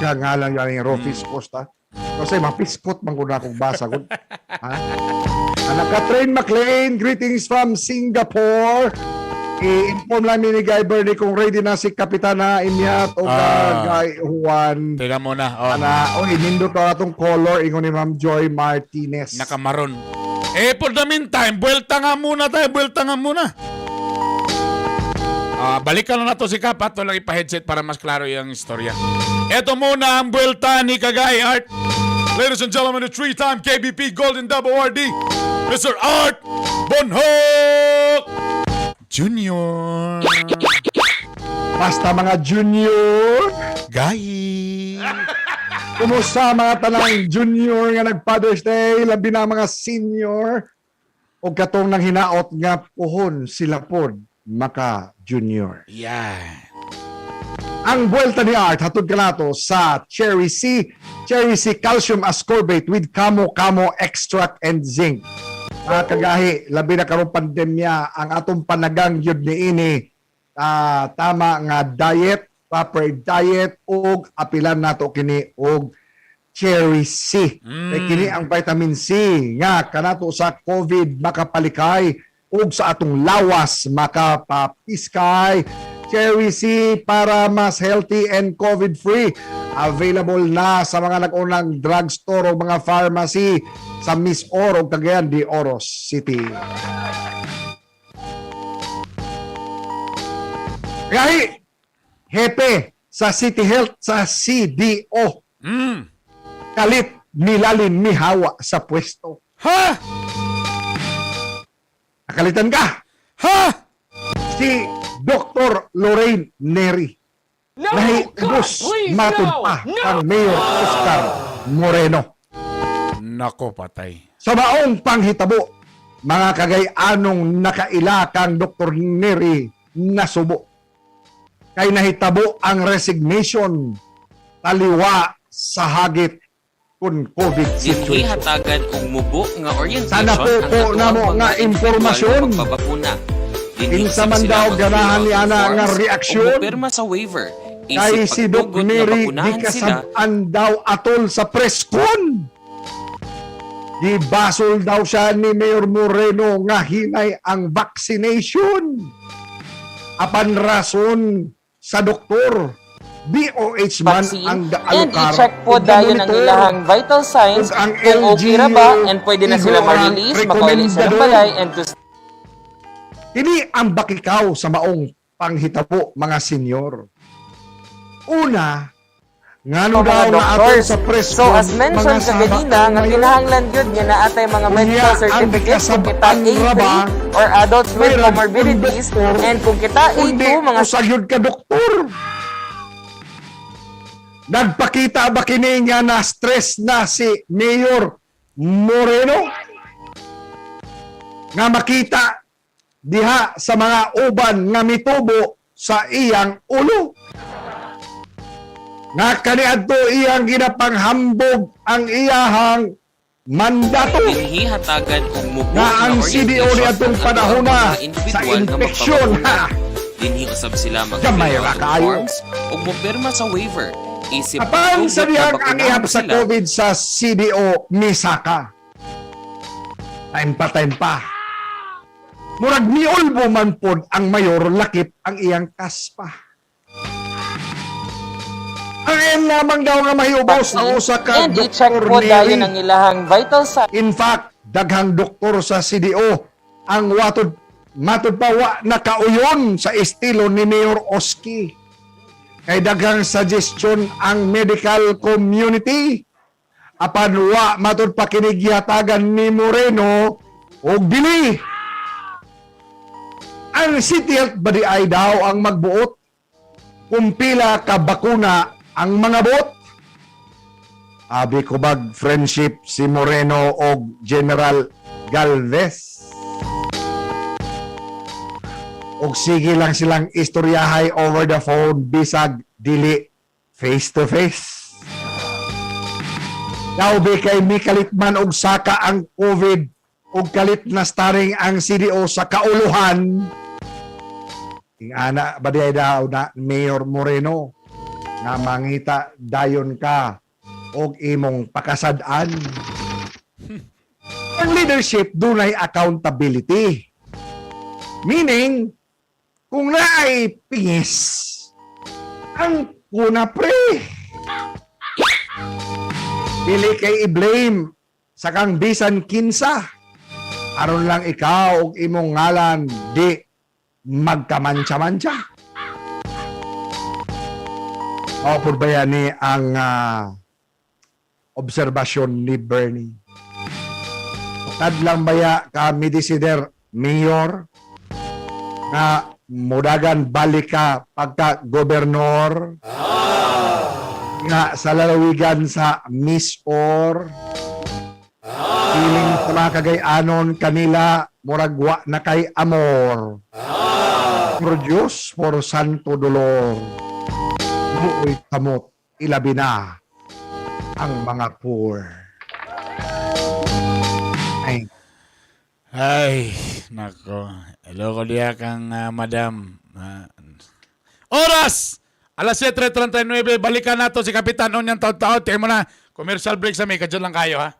Nga lang yan yung Rofis Costa. Kasi mapiskot man ko na akong basa ko. Naka-Train McLean, greetings from Singapore. I-inform lang ni Guy Bernie kung ready na si Kapitana Imyat o Guy Juan. Teka muna. Inindo to atong color ingon ni Ma'am Joy Martinez. Nakamaron. For the meantime, buwelta nga muna tayo. Balikan na to si Kap at lang ipa-headset para mas klaro yung istorya. Ito muna ang buwelta ni Kagay Art. Ladies and gentlemen, the 3-time KBP Golden Dove Awardee, Mr. Art Bonhoc Junior. Basta mga junior. Gay. Kumusta mga tanang junior nga nag-Father's Day, labi na mga senior. O katong nang hinaot nga puhon sila pod maka junior. Yeah. Ang buwelta ni Art hatod kanato sa Cherry C calcium ascorbate with Camo extract and zinc. Kagahi, labi na karong pandemya, ang atong panagang yun ni ini, tama nga diet, proper diet, ug apilan nato kini og Cherry C. Kini ang vitamin C nga kanato sa COVID makapalikay ug sa atong lawas makapapiskay. Cherry C para mas healthy and COVID-free. Available na sa mga nag-unang drugstore o mga pharmacy sa Miss Oro, Cagayan de Oro City. Kaya hepe sa City Health sa CDO. Kalit nilalin ni Hawa sa pwesto. Ha? Nakalitan ka? Ha? Si Dr. Lorraine Neri. Nahiubos matod pa ang Mayor Oscar Moreno. Nako, patay. Sa maong panghitabo, mga kagay-anong nakaila kang Dr. Neri nasubo. Kay nahitabo ang resignation taliwa sa hagit kun COVID Dinhi situation. hatagan og mubo nga orientation Sana po na mo nga impormasyon. Kinsa man daw ganahan ni ana nga reaksyon. Pirma sa waiver. Kay si Doc Neri di kasabaan daw atol sa preskon. Di basol daw siya ni Mayor Moreno nga hinay ang vaccination. Apan rason sa doktor. DOH man ang and i-check po dayon ang ilahang vital signs kung okay ra ba and pwede na sila ma-release, makauli sa balay and to Ini ang bakikaw sa maong panghitabo mga senyor. Una, ngano mga daw na ato doctors. sa press So as mentioned sa ganina, nga kinahanglan yun nga na atay mga medical certificates kung kita A3 or adults with comorbidities and kung kita A2 mga usagyod ka doktor. Nagpakita ba kini nga na stress na si Mayor Moreno? Nga makita diha sa mga uban nga mitubo sa iyang ulo. Nga kaniadto iyang ginapanghambog ang iyahang mandato. Dinhi hatagan og mubo Nga ang CDO ni atong panahona sa infeksyon ha. Dinhi usab sila Gamay ra kaayo. forms ug mopirma sa waiver. Isip Apan sa dihang ang ihap sa sila. COVID sa CDO misaka. Time pa. Murag niulbo man pod ang mayor lakip ang iyang kaspa. Ang iyan lamang daw nga mahiubos ang usa ka and i-check Dr. po dayon ang Neri. ilahang vital signs. In fact, daghang doktor sa CDO ang matod pa wa nakauyon sa estilo ni Mayor Oski. Kay daghang suggestion ang medical community. Apan wa matod pa kini gihatagan ni Moreno og dili. Ang City Health ba di ay daw ang magbuot kung pila ka bakuna ang mga buot? Abi ko bag friendship si Moreno og General Galvez. Og sige lang silang istoryahay over the phone bisag dili face to face. Naubi kay Mikalit man og saka ang COVID og kalit na staring ang CDO sa kauluhan. Ing ana ba daw na Mayor Moreno nga mangita dayon ka og imong pakasad-an. Ang leadership dunay accountability. Meaning, kung naay pingis, ang kuna pre. Dili kay i-blame sa kang bisan kinsa. Aron lang ikaw og imong ngalan di magkamantsa-mantsa. O purbayan ni ang obserbasyon ni Bernie. Kadlang baya ka midisider mayor nga mudagan balik ka pagka gobernador nga sa lalawigan sa Miss or feeling sa mga kagayanon kanila muragwa na kay amor for Diyos for Santo Dolor buoy kamot ilabi na ang mga poor. Ay, nako. Hello ko diya kang madam. Oras! Alas 7:39, balikan nato si Kapitan Onyang taon-taon. Tingnan mo na, commercial break sa may, kadyan lang kayo ha.